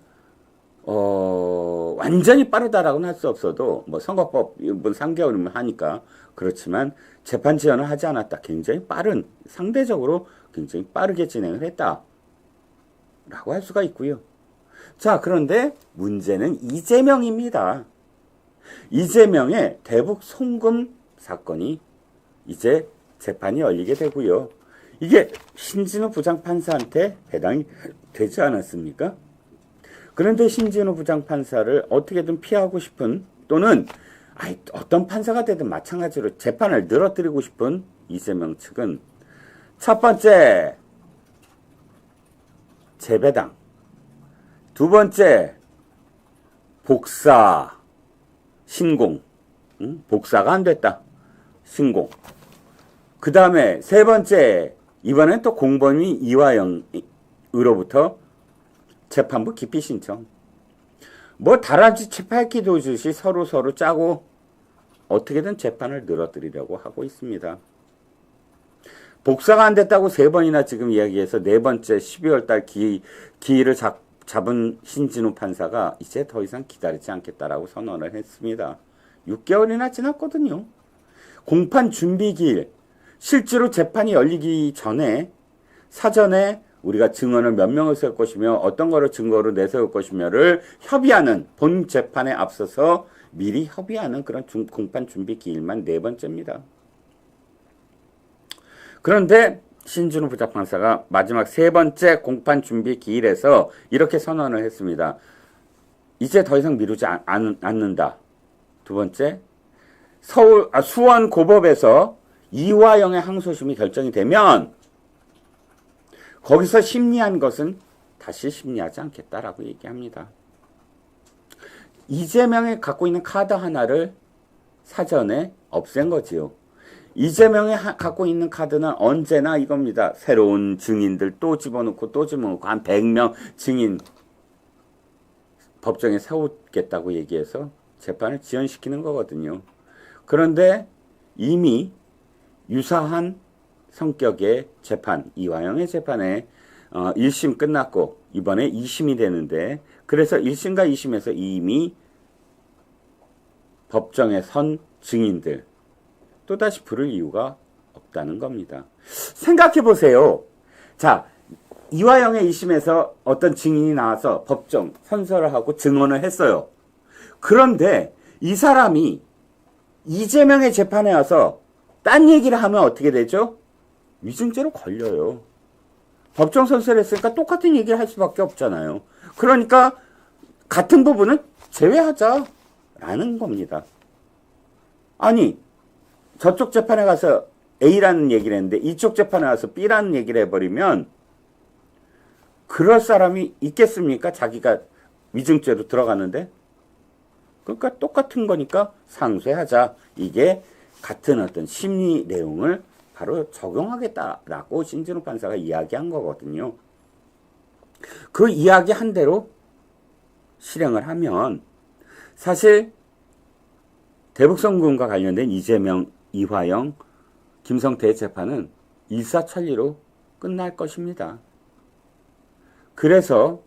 완전히 빠르다라고는 할 수 없어도, 뭐, 선거법 3개월이면 하니까. 그렇지만, 재판 지연을 하지 않았다. 상대적으로 굉장히 빠르게 진행을 했다. 라고 할 수가 있고요. 자, 그런데 문제는 이재명입니다. 이재명의 대북 송금 사건이 이제 재판이 열리게 되고요. 이게 신진우 부장판사한테 해당이 되지 않았습니까? 그런데 신진우 부장판사를 어떻게든 피하고 싶은 또는 어떤 판사가 되든 마찬가지로 재판을 늘어뜨리고 싶은 이재명 측은 첫 번째 재배당, 두 번째 복사, 신공, 복사가 안 됐다. 신공. 그 다음에 세 번째, 이번엔 또 공범이 이화영으로부터 재판부 기피 신청. 뭐 다람쥐 채팔기 도주시 서로 짜고 어떻게든 재판을 늘어뜨리려고 하고 있습니다. 복사가 안 됐다고 3번이나 지금 이야기해서 네 번째 12월 달 기일을 잡은 신진우 판사가 이제 더 이상 기다리지 않겠다라고 선언을 했습니다. 6개월이나 지났거든요. 공판 준비 기일, 실제로 재판이 열리기 전에 사전에 우리가 증언을 몇 명을 세울 것이며 어떤 거를 증거로 내세울 것이며를 협의하는, 본 재판에 앞서서 미리 협의하는 그런 공판 준비 기일만 4번째입니다. 그런데 신진우 부장판사가 마지막 3번째 공판 준비 기일에서 이렇게 선언을 했습니다. 이제 더 이상 미루지 않는다. 두 번째, 수원 고법에서 이화영의 항소심이 결정이 되면 거기서 심리한 것은 다시 심리하지 않겠다라고 얘기합니다. 이재명이 갖고 있는 카드 하나를 사전에 없앤 거지요. 이재명이 갖고 있는 카드는 언제나 이겁니다. 새로운 증인들 또 집어넣고 한 100명 증인 법정에 세우겠다고 얘기해서 재판을 지연시키는 거거든요. 그런데 이미 유사한 성격의 재판, 이화영의 재판에 1심 끝났고 이번에 2심이 되는데, 그래서 1심과 2심에서 이미 법정에 선 증인들 또다시 부를 이유가 없다는 겁니다. 생각해 보세요. 자, 이화영의 2심에서 어떤 증인이 나와서 법정 선서를 하고 증언을 했어요. 그런데 이 사람이 이재명의 재판에 와서 딴 얘기를 하면 어떻게 되죠? 위증죄로 걸려요. 법정 선서를 했으니까 똑같은 얘기를 할 수밖에 없잖아요. 그러니까 같은 부분은 제외하자라는 겁니다. 아니, 저쪽 재판에 가서 A라는 얘기를 했는데 이쪽 재판에 가서 B라는 얘기를 해버리면 그럴 사람이 있겠습니까? 자기가 위증죄로 들어가는데. 그러니까 똑같은 거니까 상쇄하자. 이게 같은 어떤 심리 내용을 바로 적용하겠다라고 신진욱 판사가 이야기한 거거든요. 그 이야기한 대로 실행을 하면 사실 대북송금과 관련된 이재명, 이화영, 김성태의 재판은 일사천리로 끝날 것입니다. 그래서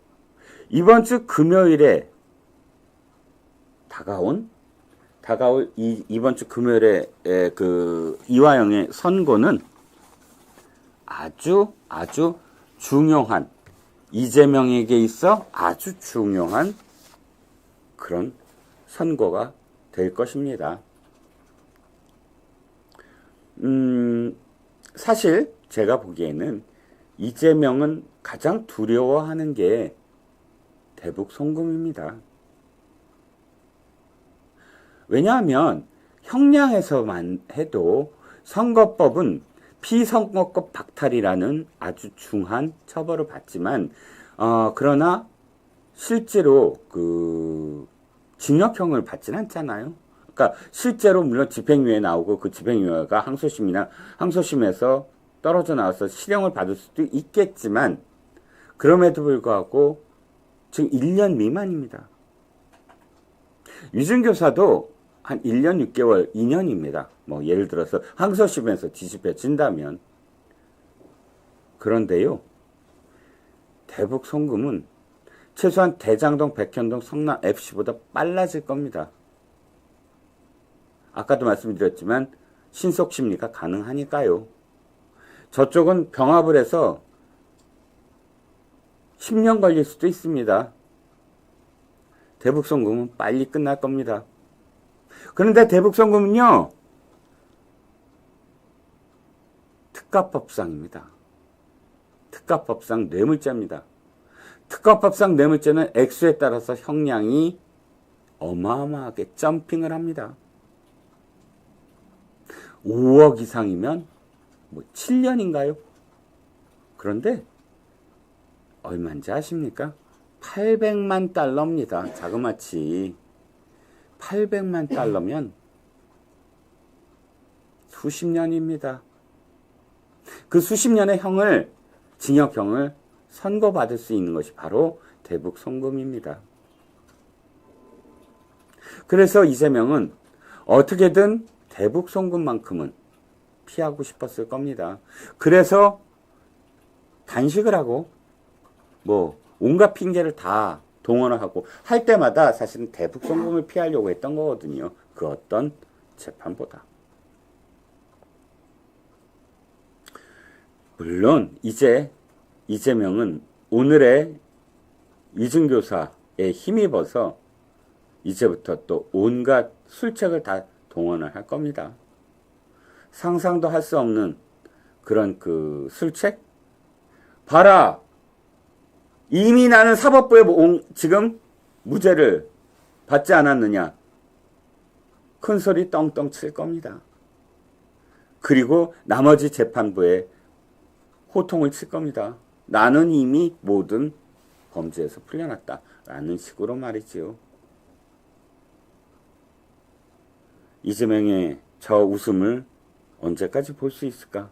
이번 주 금요일에 다가올 이번 주 금요일에 그 이화영의 선고는 아주 중요한, 이재명에게 있어 아주 중요한 그런 선고가 될 것입니다. 사실 제가 보기에는 이재명은 가장 두려워하는 게 대북 송금입니다. 왜냐하면 형량에서만 해도 선거법은 피선거법 박탈이라는 아주 중한 처벌을 받지만 그러나 실제로 그 징역형을 받지는 않잖아요. 그러니까 실제로 물론 집행유예 나오고 그 집행유예가 항소심에서 떨어져 나와서 실형을 받을 수도 있겠지만 그럼에도 불구하고 지금 1년 미만입니다. 위증교사도 한 1년 6개월, 2년입니다. 뭐 예를 들어서 항소심에서 뒤집혀진다면. 그런데요, 대북 송금은 최소한 대장동, 백현동, 성남 FC보다 빨라질 겁니다. 아까도 말씀드렸지만 신속 심리가 가능하니까요. 저쪽은 병합을 해서 10년 걸릴 수도 있습니다. 대북송금은 빨리 끝날 겁니다. 그런데 대북송금은요, 특가법상입니다. 특가법상 뇌물죄입니다. 특가법상 뇌물죄는 액수에 따라서 형량이 어마어마하게 점핑을 합니다. 5억 이상이면 뭐 7년인가요? 그런데 얼마인지 아십니까? 800만 달러입니다. 자그마치 800만 달러면 수십 년입니다. 그 수십 년의 징역형을 선고받을 수 있는 것이 바로 대북 송금입니다. 그래서 이재명은 어떻게든 대북 송금만큼은 피하고 싶었을 겁니다. 그래서 단식을 하고 뭐 온갖 핑계를 다 동원을 하고 할 때마다 사실은 대북 송금을 피하려고 했던 거거든요. 그 어떤 재판보다. 물론 이제 이재명은 오늘의 위증교사에 힘입어서 이제부터 또 온갖 술책을 다 동원을 할 겁니다. 상상도 할 수 없는 그런 그 술책? 봐라! 이미 나는 사법부에 지금 무죄를 받지 않았느냐? 큰 소리 떵떵 칠 겁니다. 그리고 나머지 재판부에 호통을 칠 겁니다. 나는 이미 모든 범죄에서 풀려났다. 라는 식으로 말이지요. 이재명의 저 웃음을 언제까지 볼 수 있을까?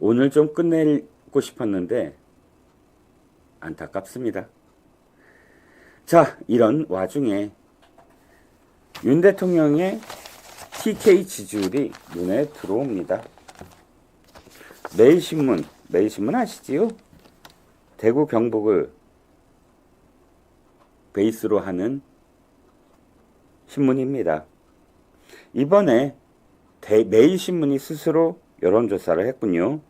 오늘 좀 끝내고 싶었는데 안타깝습니다. 자, 이런 와중에 윤 대통령의 TK 지지율이 눈에 들어옵니다. 매일신문 아시지요? 대구 경북을 베이스로 하는 신문입니다. 이번에 매일신문이 스스로 여론조사를 했군요.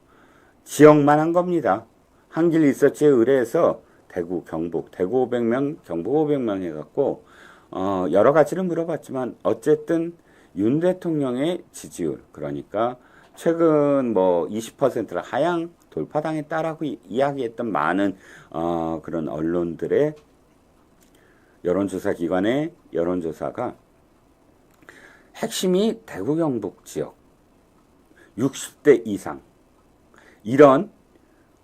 지역만 한 겁니다. 한길 리서치에 의뢰해서 대구, 경북, 대구 500명, 경북 500명 해갖고 여러 가지를 물어봤지만 어쨌든 윤 대통령의 지지율, 그러니까 최근 뭐 20%를 하향 돌파당했다라고 이야기했던 많은 그런 언론들의 여론조사 기관의 여론조사가 핵심이 대구 경북 지역 60대 이상 이런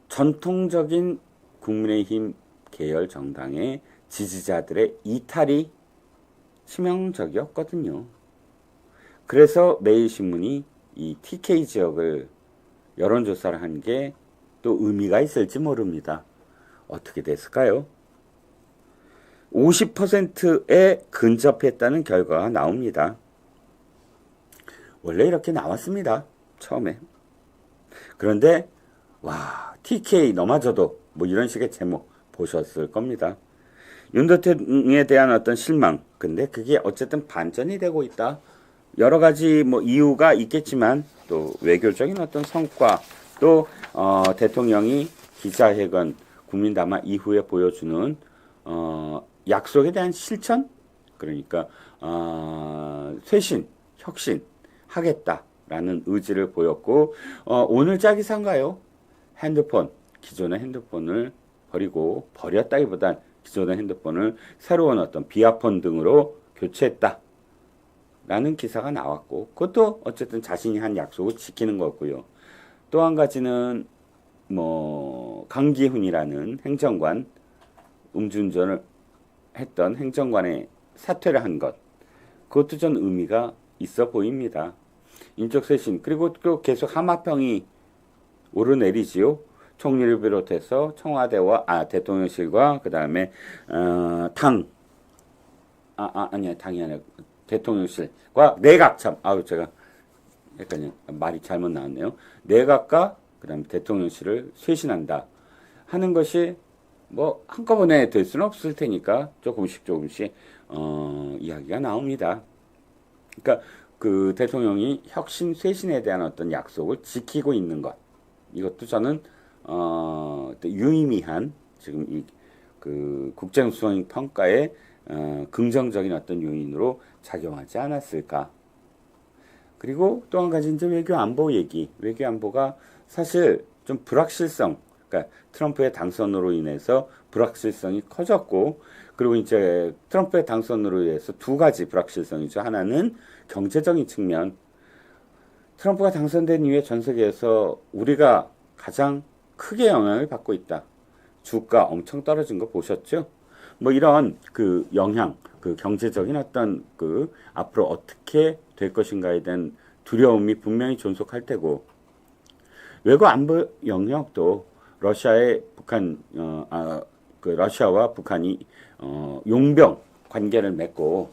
전통적인 국민의힘 계열 정당의 지지자들의 이탈이 치명적이었거든요. 그래서 매일신문이 이 TK 지역을 여론조사를 한 게 또 의미가 있을지 모릅니다. 어떻게 됐을까요? 50%에 근접했다는 결과가 나옵니다. 원래 이렇게 나왔습니다. 처음에. 그런데 와, TK 너마저도 뭐 이런 식의 제목 보셨을 겁니다. 윤 대통령에 대한 어떤 실망. 근데 그게 어쨌든 반전이 되고 있다. 여러 가지 뭐 이유가 있겠지만 또 외교적인 어떤 성과 또 대통령이 기자회견 국민담화 이후에 보여주는 약속에 대한 실천, 그러니까 쇄신, 혁신 하겠다라는 의지를 보였고 오늘 짝이상가요? 핸드폰, 기존의 핸드폰을 버렸다기보단 기존의 핸드폰을 새로운 어떤 비아폰 등으로 교체했다 라는 기사가 나왔고, 그것도 어쨌든 자신이 한 약속을 지키는 거고요. 또 한 가지는 뭐 강기훈이라는 행정관, 음주운전을 했던 행정관의 사퇴를 한 것, 그것도 전 의미가 있어 보입니다. 인적 쇄신, 그리고 또 계속 하마평이 오르내리지요. 총리를 비롯해서 청와대와 대통령실과 그 다음에 당이 아니라 대통령실과 내각 제가 약간 말이 잘못 나왔네요. 내각과 그다음 대통령실을 쇄신한다 하는 것이 뭐 한꺼번에 될 수는 없을 테니까 조금씩 이야기가 나옵니다. 그러니까 그 대통령이 혁신 쇄신에 대한 어떤 약속을 지키고 있는 것, 이것도 저는 유의미한 지금 이 그 국정수행 평가에 긍정적인 어떤 요인으로 작용하지 않았을까. 그리고 또 한 가지 이제 외교 안보 얘기. 외교 안보가 사실 좀 불확실성, 그러니까 트럼프의 당선으로 인해서 불확실성이 커졌고, 그리고 이제 트럼프의 당선으로 인해서 두 가지 불확실성이죠. 하나는 경제적인 측면. 트럼프가 당선된 이후에 전 세계에서 우리가 가장 크게 영향을 받고 있다. 주가 엄청 떨어진 거 보셨죠? 뭐 이런 그 영향, 그 경제적인 어떤 그 앞으로 어떻게 될 것인가에 대한 두려움이 분명히 존속할 테고, 외교 안보 영역도 러시아의 러시아와 북한이 용병 관계를 맺고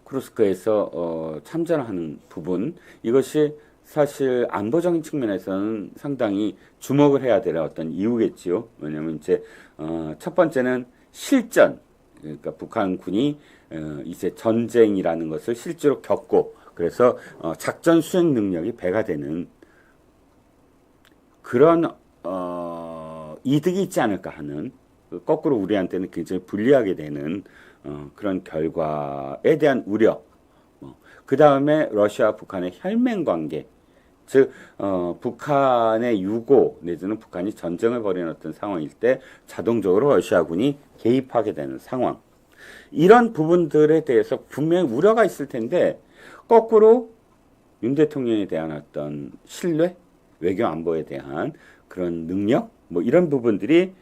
쿠르스크에서 참전하는 부분, 이것이 사실 안보적인 측면에서는 상당히 주목을 해야 될 어떤 이유겠지요. 왜냐하면 이제 첫 번째는 실전, 그러니까 북한군이 이제 전쟁이라는 것을 실제로 겪고, 그래서 작전 수행 능력이 배가 되는 그런 이득이 있지 않을까 하는, 거꾸로 우리한테는 굉장히 불리하게 되는 그런 결과에 대한 우려. 그 다음에 러시아와 북한의 혈맹 관계, 즉 북한의 유고 내지는 북한이 전쟁을 벌이는 어떤 상황일 때 자동적으로 러시아군이 개입하게 되는 상황. 이런 부분들에 대해서 분명히 우려가 있을 텐데, 거꾸로 윤 대통령에 대한 어떤 신뢰, 외교 안보에 대한 그런 능력, 뭐 이런 부분들이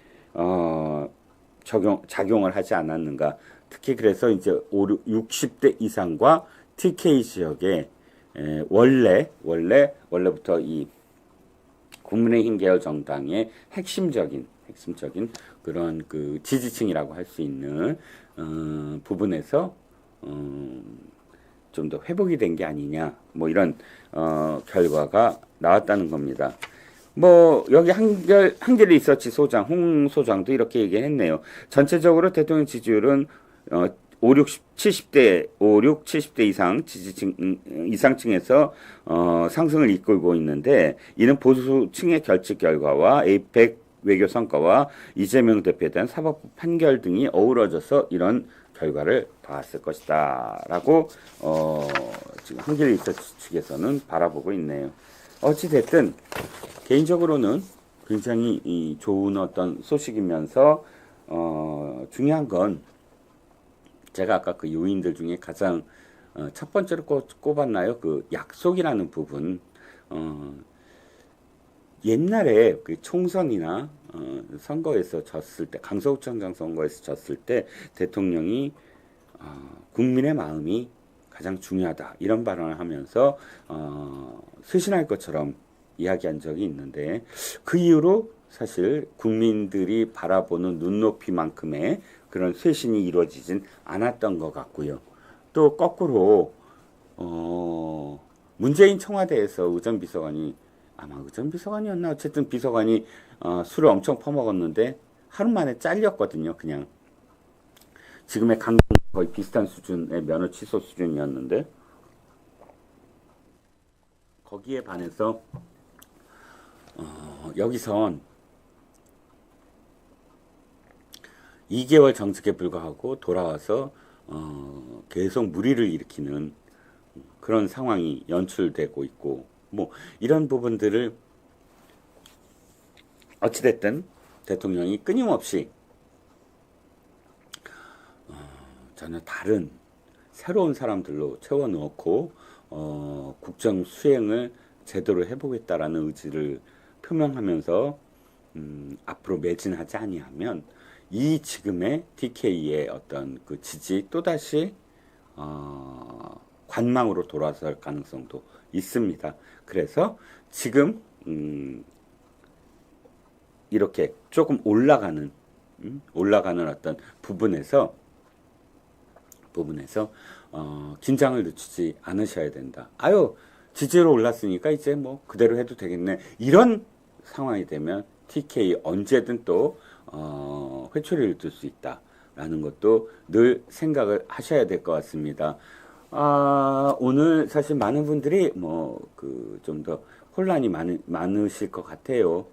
작용을 하지 않았는가. 특히 그래서 이제 60대 이상과 TK 지역에 원래부터 이 국민의힘 계열 정당의 핵심적인 그런 그 지지층이라고 할 수 있는 부분에서 좀 더 회복이 된 게 아니냐, 뭐 이런 결과가 나왔다는 겁니다. 뭐 여기 한겨레 리서치 소장 홍 소장도 이렇게 얘기했네요. 전체적으로 대통령 지지율은 70대 이상 이상층에서 상승을 이끌고 있는데, 이는 보수층의 결집 결과와 에이펙 외교 성과와 이재명 대표에 대한 사법부 판결 등이 어우러져서 이런 결과를 닿았을 것이다 라고 지금 한길 리서치 측에서는 바라보고 있네요. 어찌됐든 개인적으로는 굉장히 좋은 어떤 소식이면서 중요한 건 제가 아까 그 요인들 중에 가장 첫 번째로 꼽았나요? 그 약속이라는 부분. 옛날에 그 총선이나 선거에서 졌을 때, 강서구청장 선거에서 졌을 때 대통령이 국민의 마음이 가장 중요하다 이런 발언을 하면서 쇄신할 것처럼 이야기한 적이 있는데, 그 이후로 사실 국민들이 바라보는 눈높이만큼의 그런 쇄신이 이루어지진 않았던 것 같고요. 또 거꾸로 문재인 청와대에서 의전 비서관이, 아마 의전 비서관이었나, 어쨌든 비서관이 술을 엄청 퍼먹었는데 하루 만에 잘렸거든요. 그냥 지금의 강경 거의 비슷한 수준의 면허 취소 수준이었는데, 거기에 반해서 여기선 2개월 정직에 불과하고 돌아와서 계속 물의를 일으키는 그런 상황이 연출되고 있고, 뭐 이런 부분들을 어찌됐든 대통령이 끊임없이 전혀 다른 새로운 사람들로 채워넣고 국정 수행을 제대로 해보겠다라는 의지를 표명하면서 앞으로 매진하지 아니하면 이 지금의 TK의 어떤 그 지지 또다시 관망으로 돌아설 가능성도 있습니다. 그래서 지금 이렇게 조금 올라가는 어떤 부분에서 긴장을 늦추지 않으셔야 된다. 아유, 지지로 올랐으니까 이제 뭐 그대로 해도 되겠네. 이런 상황이 되면 TK 언제든 또 회초리를 들 수 있다라는 것도 늘 생각을 하셔야 될 것 같습니다. 오늘 사실 많은 분들이 뭐 그 좀 더 혼란이 많으실 것 같아요.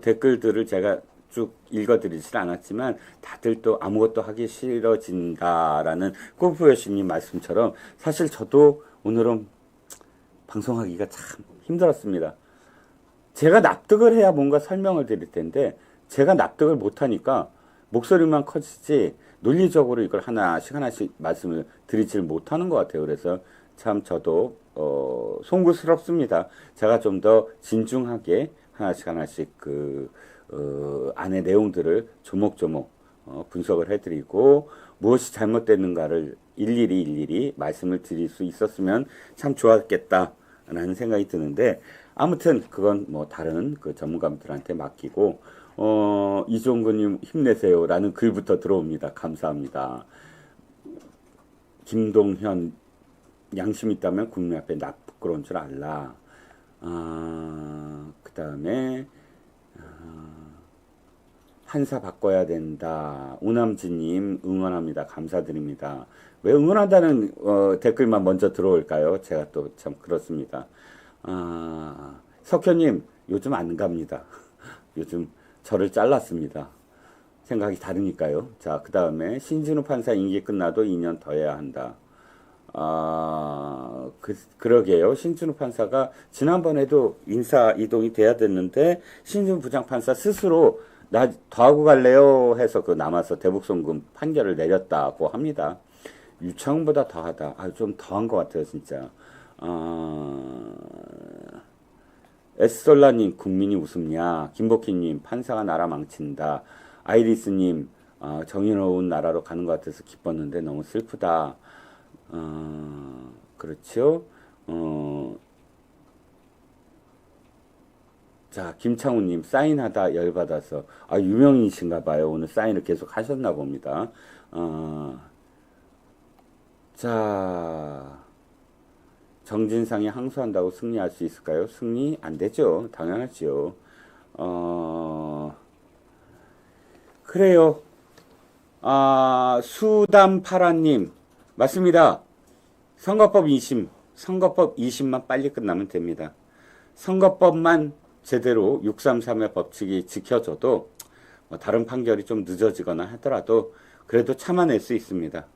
댓글들을 제가 쭉 읽어드리질 않았지만 다들 또 아무것도 하기 싫어진다라는 골프여신님 말씀처럼 사실 저도 오늘은 방송하기가 참 힘들었습니다. 제가 납득을 해야 뭔가 설명을 드릴 텐데 제가 납득을 못하니까 목소리만 커지지 논리적으로 이걸 하나씩 말씀을 드리질 못하는 것 같아요. 그래서 참 저도 송구스럽습니다. 제가 좀 더 진중하게 하나씩 그 안의 내용들을 조목조목 분석을 해드리고 무엇이 잘못됐는가를 일일이 말씀을 드릴 수 있었으면 참 좋았겠다라는 생각이 드는데, 아무튼 그건 뭐 다른 그 전문가분들한테 맡기고 이종근님 힘내세요라는 글부터 들어옵니다. 감사합니다. 김동현, 양심 있다면 국민 앞에 나 부끄러운 줄 알라. 그 다음에 한사 바꿔야 된다. 오남지님 응원합니다. 감사드립니다. 왜 응원한다는 댓글만 먼저 들어올까요? 제가 또 참 그렇습니다. 석현님 요즘 안 갑니다. 요즘 저를 잘랐습니다. 생각이 다르니까요. 자, 그 다음에 신진우 판사 임기 끝나도 2년 더 해야 한다. 그러게요. 신진우 판사가 지난번에도 인사 이동이 돼야 됐는데 신진우 부장판사 스스로 나 더 하고 갈래요 해서 그 남아서 대북송금 판결을 내렸다고 합니다. 유창훈보다 더하다. 좀 더한 것 같아요, 진짜. 에스솔라님 국민이 웃음냐. 김복희님 판사가 나라 망친다. 아이리스님 정의로운 나라로 가는 것 같아서 기뻤는데 너무 슬프다. 그렇죠. 자, 김창우님 사인하다 열받아서 유명인이신가 봐요. 오늘 사인을 계속 하셨나 봅니다. 자, 정진상이 항소한다고 승리할 수 있을까요? 승리 안 되죠. 당연하죠. 그래요. 수담파라님 맞습니다. 선거법 2심만 빨리 끝나면 됩니다. 선거법만 제대로 633의 법칙이 지켜져도 다른 판결이 좀 늦어지거나 하더라도 그래도 참아낼 수 있습니다.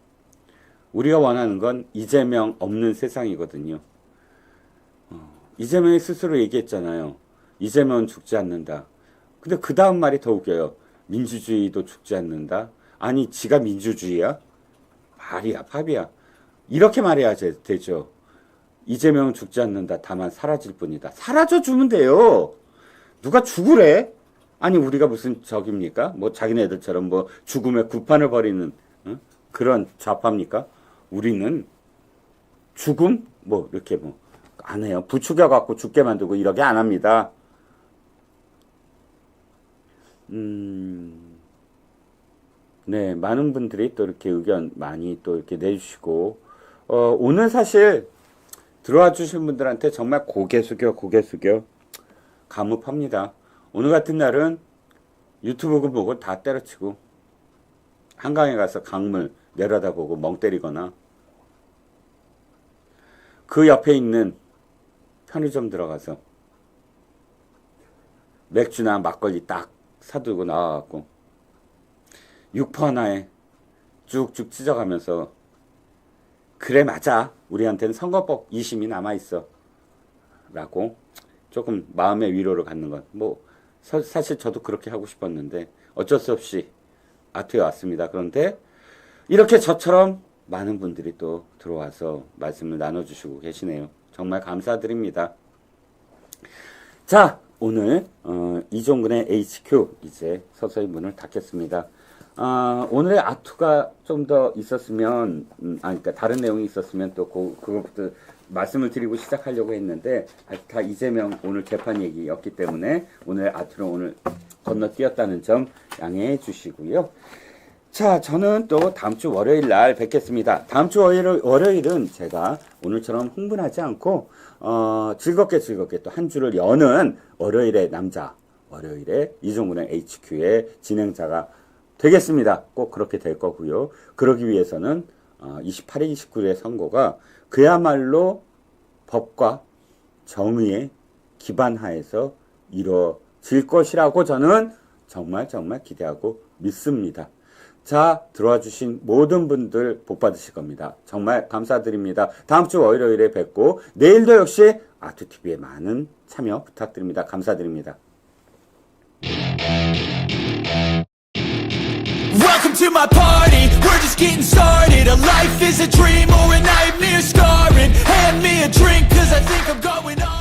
우리가 원하는 건 이재명 없는 세상이거든요. 이재명이 스스로 얘기했잖아요. 이재명은 죽지 않는다. 근데 그 다음 말이 더 웃겨요. 민주주의도 죽지 않는다. 아니 지가 민주주의야? 말이야 팝이야. 이렇게 말해야 되죠. 이재명은 죽지 않는다. 다만 사라질 뿐이다. 사라져 주면 돼요. 누가 죽으래? 아니 우리가 무슨 적입니까? 뭐 자기네들처럼 뭐 죽음의 구판을 벌이는 그런 좌파입니까? 우리는 죽음 뭐 이렇게 뭐 안 해요. 부추겨 갖고 죽게 만들고 이렇게 안 합니다. 네, 많은 분들이 또 이렇게 의견 많이 또 이렇게 내주시고, 오늘 사실 들어와 주신 분들한테 정말 고개 숙여 감사합니다. 오늘 같은 날은 유튜브 보고 다 때려치고, 한강에 가서 강물 내려다보고 멍 때리거나, 그 옆에 있는 편의점 들어가서 맥주나 막걸리 딱 사들고 나와갖고, 육포 하나에 쭉쭉 찢어가면서 그래 맞아 우리한테는 선거법 2심이 남아있어 라고 조금 마음의 위로를 갖는 것. 뭐 사실 저도 그렇게 하고 싶었는데 어쩔 수 없이 아트에 왔습니다. 그런데 이렇게 저처럼 많은 분들이 또 들어와서 말씀을 나눠주시고 계시네요. 정말 감사드립니다. 자, 오늘 이종근의 HQ 이제 서서히 문을 닫겠습니다. 오늘의 아투가 좀 더 있었으면, 그러니까 다른 내용이 있었으면 또 그것부터 말씀을 드리고 시작하려고 했는데, 다 이재명 오늘 재판 얘기였기 때문에 오늘 아투를 오늘 건너뛰었다는 점 양해해 주시고요. 자, 저는 또 다음 주 월요일 날 뵙겠습니다. 다음 주 월요일은 제가 오늘처럼 흥분하지 않고, 즐겁게 또 한 주를 여는 월요일의 남자, 월요일에 이종근의 HQ의 진행자가 되겠습니다. 꼭 그렇게 될 거고요. 그러기 위해서는 28일, 29일의 선거가 그야말로 법과 정의에 기반하에서 이루어질 것이라고 저는 정말 기대하고 믿습니다. 자, 들어와 주신 모든 분들 복 받으실 겁니다. 정말 감사드립니다. 다음 주 월요일에 뵙고 내일도 역시 아투TV에 많은 참여 부탁드립니다. 감사드립니다. Welcome to my party, we're just getting started. A life is a dream or a nightmare scarring. Hand me a drink cause I think I'm going on.